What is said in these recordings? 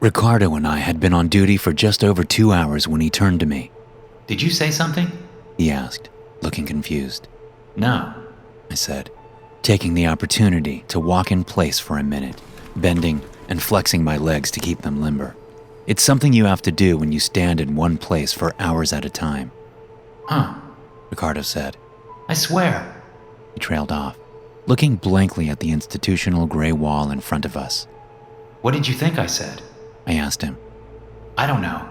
Ricardo and I had been on duty for just over 2 hours when he turned to me. Did you say something? He asked, looking confused. No, I said, taking the opportunity to walk in place for a minute, bending and flexing my legs to keep them limber. It's something you have to do when you stand in one place for hours at a time. Huh, Ricardo said. I swear. He trailed off, looking blankly at the institutional gray wall in front of us. What did you think I said? I asked him. I don't know.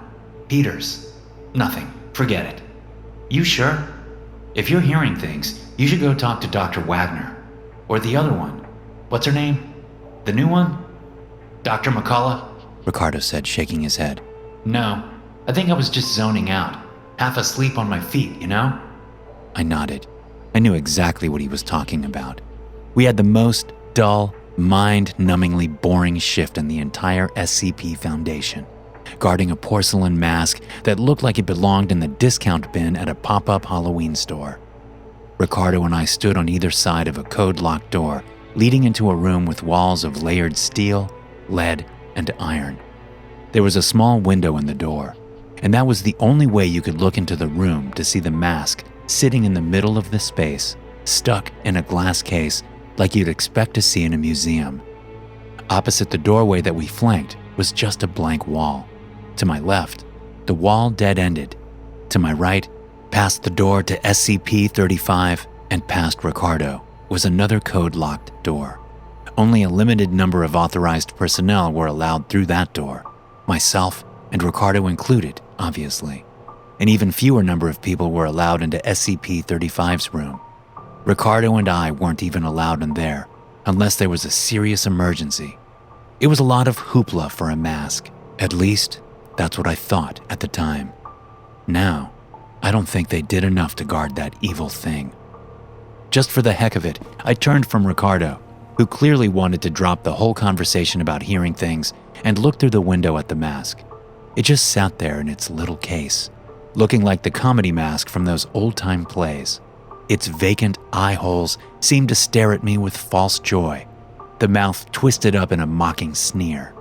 Peters. Nothing. Forget it. You sure? If you're hearing things, you should go talk to Dr. Wagner. Or the other one. What's her name? The new one? Dr. McCullough? Ricardo said, shaking his head. No, I think I was just zoning out. Half asleep on my feet, you know? I nodded. I knew exactly what he was talking about. We had the most dull, mind-numbingly boring shift in the entire SCP Foundation, guarding a porcelain mask that looked like it belonged in the discount bin at a pop-up Halloween store. Ricardo and I stood on either side of a code-locked door leading into a room with walls of layered steel, lead, and iron. There was a small window in the door, and that was the only way you could look into the room to see the mask sitting in the middle of the space, stuck in a glass case like you'd expect to see in a museum. Opposite the doorway that we flanked was just a blank wall. To my left, the wall dead-ended. To my right, past the door to SCP-035 and past Ricardo, was another code-locked door. Only a limited number of authorized personnel were allowed through that door, myself and Ricardo included, obviously. An even fewer number of people were allowed into SCP-035's room. Ricardo and I weren't even allowed in there, unless there was a serious emergency. It was a lot of hoopla for a mask. At least, that's what I thought at the time. Now, I don't think they did enough to guard that evil thing. Just for the heck of it, I turned from Ricardo, who clearly wanted to drop the whole conversation about hearing things, and looked through the window at the mask. It just sat there in its little case, looking like the comedy mask from those old-time plays. Its vacant eye holes seemed to stare at me with false joy, the mouth twisted up in a mocking sneer.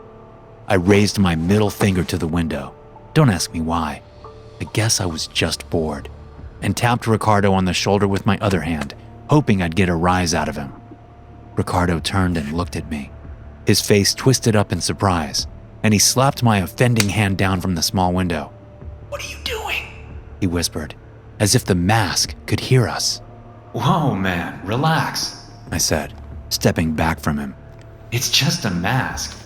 I raised my middle finger to the window. Don't ask me why. I guess I was just bored, and tapped Ricardo on the shoulder with my other hand, hoping I'd get a rise out of him. Ricardo turned and looked at me, his face twisted up in surprise, and he slapped my offending hand down from the small window. What are you doing? He whispered, as if the mask could hear us. Whoa, man, relax, I said, stepping back from him. It's just a mask.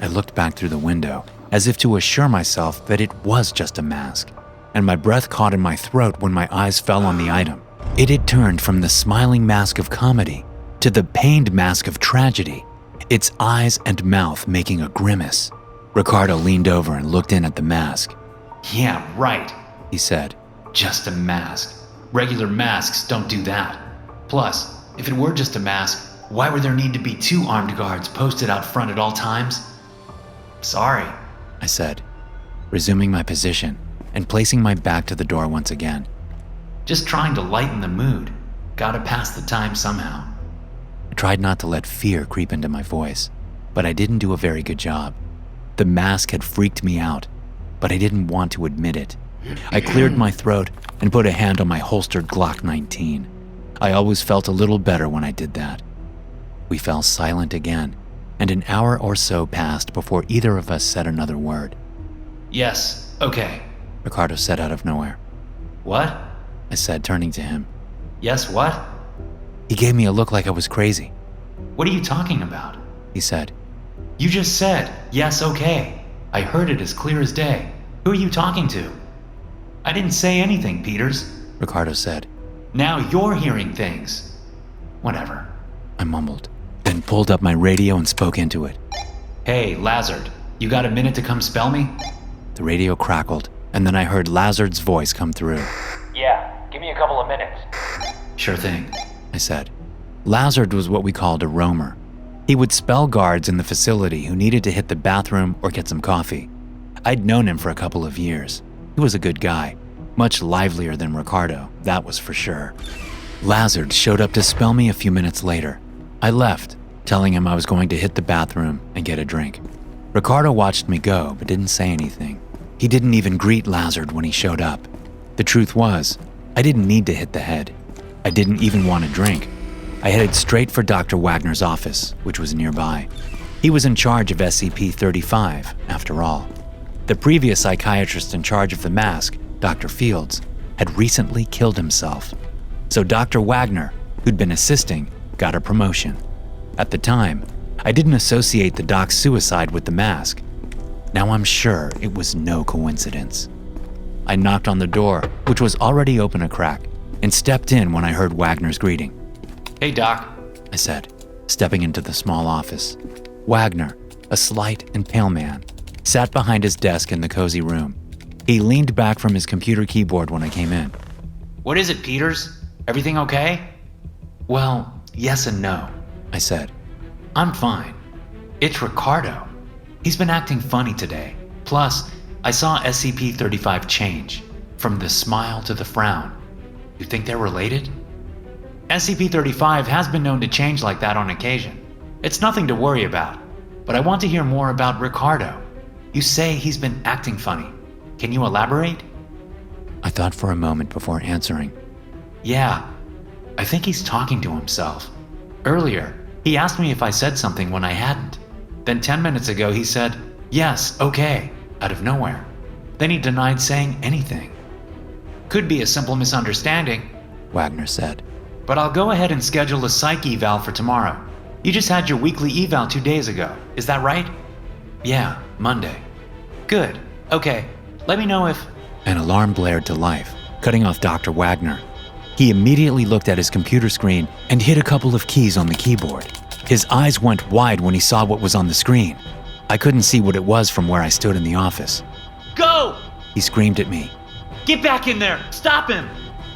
I looked back through the window, as if to assure myself that it was just a mask, and my breath caught in my throat when my eyes fell on the item. It had turned from the smiling mask of comedy to the pained mask of tragedy, its eyes and mouth making a grimace. Ricardo leaned over and looked in at the mask. Yeah, right, he said. Just a mask. Regular masks don't do that. Plus, if it were just a mask, why would there need to be 2 armed guards posted out front at all times? Sorry, I said, resuming my position and placing my back to the door once again. Just trying to lighten the mood. Gotta pass the time somehow. I tried not to let fear creep into my voice, but I didn't do a very good job. The mask had freaked me out, but I didn't want to admit it. I cleared my throat and put a hand on my holstered Glock 19. I always felt a little better when I did that. We fell silent again, and an hour or so passed before either of us said another word. Yes, okay. Ricardo said out of nowhere. What? I said, turning to him. Yes, what? He gave me a look like I was crazy. What are you talking about? He said. You just said, yes, okay. I heard it as clear as day. Who are you talking to? I didn't say anything, Peters, Ricardo said. Now you're hearing things. Whatever. I mumbled, then pulled up my radio and spoke into it. Hey, Lazard, you got a minute to come spell me? The radio crackled, and then I heard Lazard's voice come through. Yeah, give me a couple of minutes. Sure thing, I said. Lazard was what we called a roamer. He would spell guards in the facility who needed to hit the bathroom or get some coffee. I'd known him for a couple of years. He was a good guy, much livelier than Ricardo, that was for sure. Lazard showed up to spell me a few minutes later. I left, telling him I was going to hit the bathroom and get a drink. Ricardo watched me go, but didn't say anything. He didn't even greet Lazard when he showed up. The truth was, I didn't need to hit the head. I didn't even want a drink. I headed straight for Dr. Wagner's office, which was nearby. He was in charge of SCP-035, after all. The previous psychiatrist in charge of the mask, Dr. Fields, had recently killed himself. So Dr. Wagner, who'd been assisting, got a promotion. At the time, I didn't associate the doc's suicide with the mask. Now I'm sure it was no coincidence. I knocked on the door, which was already open a crack, and stepped in when I heard Wagner's greeting. Hey, Doc, I said, stepping into the small office. Wagner, a slight and pale man, sat behind his desk in the cozy room. He leaned back from his computer keyboard when I came in. What is it, Peters? Everything okay? Well, yes and no, I said. I'm fine. It's Ricardo. He's been acting funny today. Plus, I saw SCP-035 change, from the smile to the frown. You think they're related? SCP-035 has been known to change like that on occasion. It's nothing to worry about, but I want to hear more about Ricardo. You say he's been acting funny. Can you elaborate? I thought for a moment before answering. Yeah, I think he's talking to himself. Earlier, he asked me if I said something when I hadn't. Then 10 minutes ago he said, yes, okay, out of nowhere. Then he denied saying anything. Could be a simple misunderstanding, Wagner said. but I'll go ahead and schedule a psych eval for tomorrow. You just had your weekly eval 2 days ago, is that right? Yeah, Monday. Good, okay, let me know if… An alarm blared to life, cutting off Dr. Wagner. He immediately looked at his computer screen and hit a couple of keys on the keyboard. His eyes went wide when he saw what was on the screen. I couldn't see what it was from where I stood in the office. Go! He screamed at me. Get back in there! Stop him!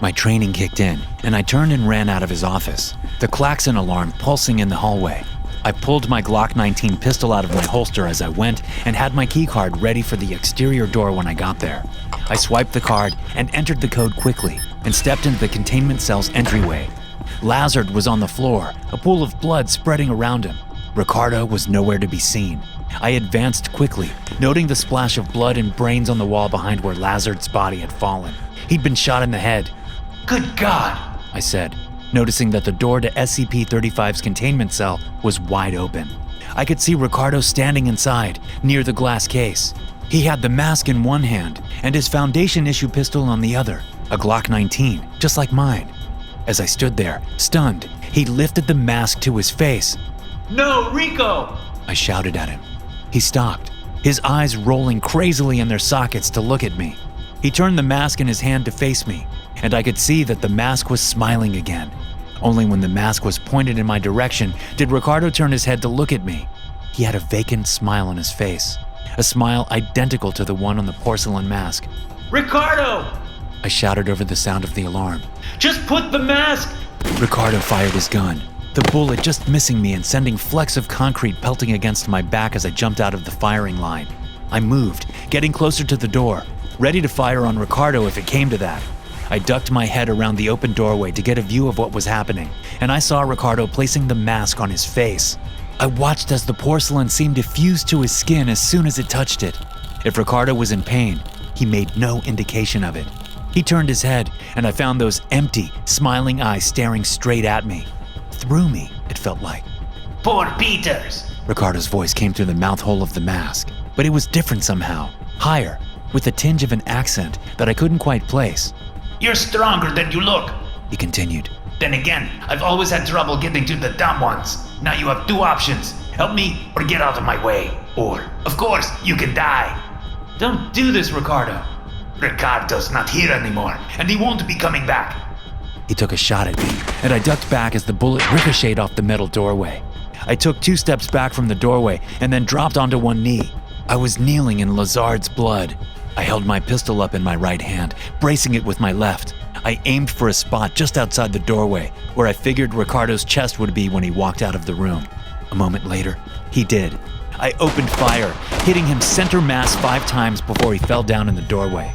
My training kicked in, and I turned and ran out of his office, the klaxon alarm pulsing in the hallway. I pulled my Glock 19 pistol out of my holster as I went and had my keycard ready for the exterior door when I got there. I swiped the card and entered the code quickly and stepped into the containment cell's entryway. Lazard was on the floor, a pool of blood spreading around him. Ricardo was nowhere to be seen. I advanced quickly, noting the splash of blood and brains on the wall behind where Lazard's body had fallen. He'd been shot in the head. Good God! I said, noticing that the door to SCP-035's containment cell was wide open. I could see Ricardo standing inside, near the glass case. He had the mask in one hand and his Foundation-issue pistol on the other, a Glock 19, just like mine. As I stood there, stunned, he lifted the mask to his face. No, Rico! I shouted at him. He stopped, his eyes rolling crazily in their sockets to look at me. He turned the mask in his hand to face me, and I could see that the mask was smiling again. Only when the mask was pointed in my direction did Ricardo turn his head to look at me. He had a vacant smile on his face, a smile identical to the one on the porcelain mask. Ricardo! I shouted over the sound of the alarm. Just put the mask… Ricardo fired his gun, the bullet just missing me and sending flecks of concrete pelting against my back as I jumped out of the firing line. I moved, getting closer to the door, ready to fire on Ricardo if it came to that. I ducked my head around the open doorway to get a view of what was happening, and I saw Ricardo placing the mask on his face. I watched as the porcelain seemed to fuse to his skin as soon as it touched it. If Ricardo was in pain, he made no indication of it. He turned his head, and I found those empty, smiling eyes staring straight at me. Through me, it felt like. Poor Peters! Ricardo's voice came through the mouth hole of the mask, but it was different somehow, higher, with a tinge of an accent that I couldn't quite place. You're stronger than you look. He continued. Then again, I've always had trouble getting to the dumb ones. Now you have 2 options. Help me or get out of my way. Or, of course, you can die. Don't do this, Ricardo. Ricardo's not here anymore, and he won't be coming back. He took a shot at me, and I ducked back as the bullet ricocheted off the metal doorway. I took 2 steps back from the doorway and then dropped onto one knee. I was kneeling in Lazard's blood. I held my pistol up in my right hand, bracing it with my left. I aimed for a spot just outside the doorway, where I figured Ricardo's chest would be when he walked out of the room. A moment later, he did. I opened fire, hitting him center mass 5 times before he fell down in the doorway.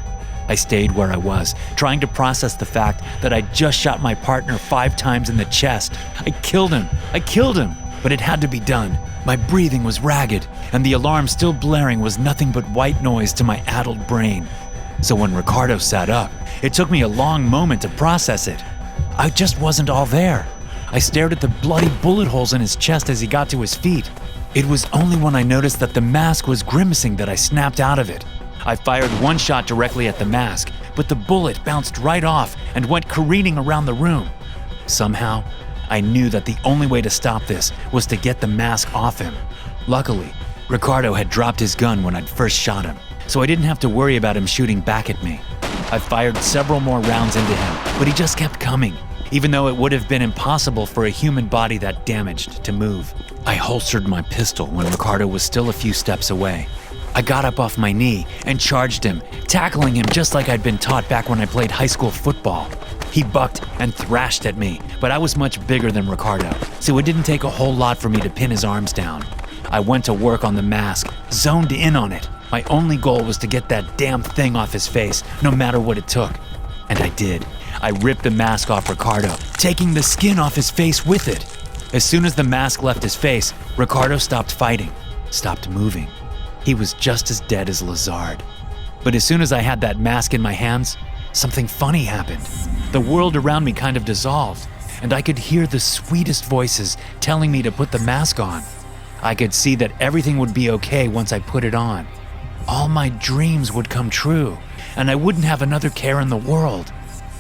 I stayed where I was, trying to process the fact that I just shot my partner 5 times in the chest. I killed him! but it had to be done. My breathing was ragged, and the alarm still blaring was nothing but white noise to my addled brain. So when Ricardo sat up, it took me a long moment to process it. I just wasn't all there. I stared at the bloody bullet holes in his chest as he got to his feet. It was only when I noticed that the mask was grimacing that I snapped out of it. I fired one shot directly at the mask, but the bullet bounced right off and went careening around the room. Somehow, I knew that the only way to stop this was to get the mask off him. Luckily, Ricardo had dropped his gun when I'd first shot him, so I didn't have to worry about him shooting back at me. I fired several more rounds into him, but he just kept coming, even though it would have been impossible for a human body that damaged to move. I holstered my pistol when Ricardo was still a few steps away. I got up off my knee and charged him, tackling him just like I'd been taught back when I played high school football. He bucked and thrashed at me, but I was much bigger than Ricardo, so it didn't take a whole lot for me to pin his arms down. I went to work on the mask, zoned in on it. My only goal was to get that damn thing off his face, no matter what it took. And I did. I ripped the mask off Ricardo, taking the skin off his face with it. As soon as the mask left his face, Ricardo stopped fighting, stopped moving. He was just as dead as Lazard. But as soon as I had that mask in my hands, something funny happened. The world around me kind of dissolved, and I could hear the sweetest voices telling me to put the mask on. I could see that everything would be okay once I put it on. All my dreams would come true, and I wouldn't have another care in the world.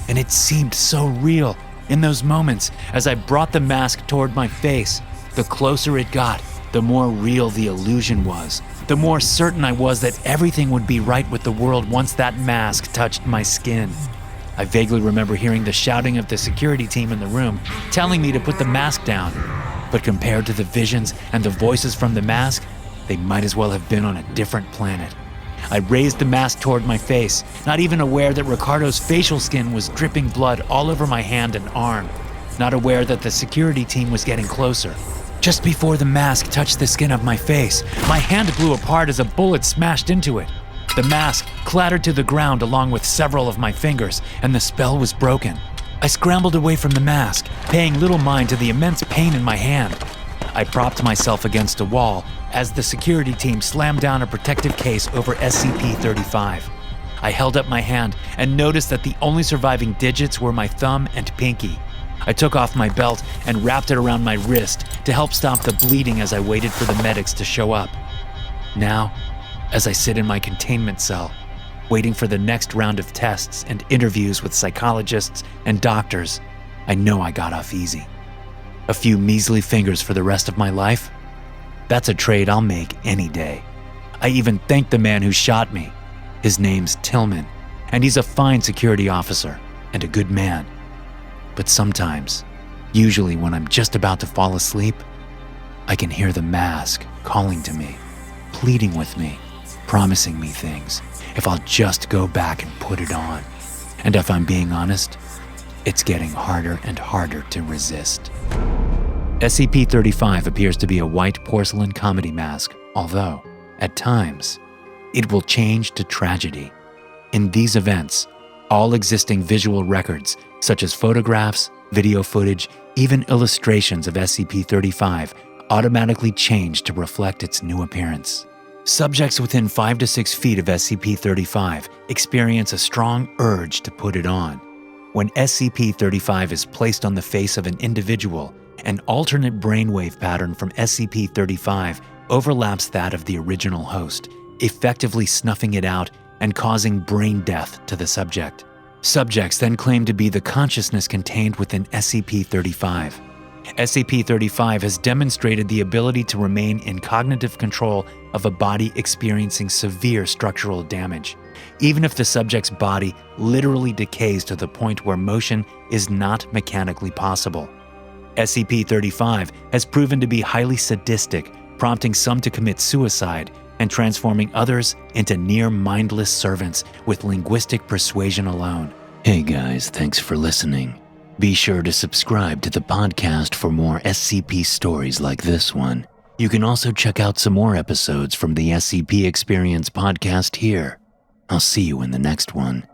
And it seemed so real in those moments as I brought the mask toward my face. The closer it got, the more real the illusion was. The more certain I was that everything would be right with the world once that mask touched my skin. I vaguely remember hearing the shouting of the security team in the room, telling me to put the mask down. But compared to the visions and the voices from the mask, they might as well have been on a different planet. I raised the mask toward my face, not even aware that Ricardo's facial skin was dripping blood all over my hand and arm, not aware that the security team was getting closer. Just before the mask touched the skin of my face, my hand blew apart as a bullet smashed into it. The mask clattered to the ground along with several of my fingers, and the spell was broken. I scrambled away from the mask, paying little mind to the immense pain in my hand. I propped myself against a wall as the security team slammed down a protective case over SCP-035. I held up my hand and noticed that the only surviving digits were my thumb and pinky. I took off my belt and wrapped it around my wrist to help stop the bleeding as I waited for the medics to show up. Now, as I sit in my containment cell, waiting for the next round of tests and interviews with psychologists and doctors, I know I got off easy. A few measly fingers for the rest of my life? That's a trade I'll make any day. I even thanked the man who shot me. His name's Tillman, and he's a fine security officer and a good man. But sometimes, usually when I'm just about to fall asleep, I can hear the mask calling to me, pleading with me, promising me things if I'll just go back and put it on. And if I'm being honest, it's getting harder and harder to resist. SCP-035 appears to be a white porcelain comedy mask, although, at times, it will change to tragedy. In these events, all existing visual records, such as photographs, video footage, even illustrations of SCP-035, automatically change to reflect its new appearance. Subjects within 5 to 6 feet of SCP-035 experience a strong urge to put it on. When SCP-035 is placed on the face of an individual, an alternate brainwave pattern from SCP-035 overlaps that of the original host, effectively snuffing it out and causing brain death to the subject. Subjects then claim to be the consciousness contained within SCP-035. SCP-035 has demonstrated the ability to remain in cognitive control of a body experiencing severe structural damage, even if the subject's body literally decays to the point where motion is not mechanically possible. SCP-035 has proven to be highly sadistic, prompting some to commit suicide and transforming others into near-mindless servants with linguistic persuasion alone. Hey guys, thanks for listening. Be sure to subscribe to the podcast for more SCP stories like this one. You can also check out some more episodes from the SCP Experience podcast here. I'll see you in the next one.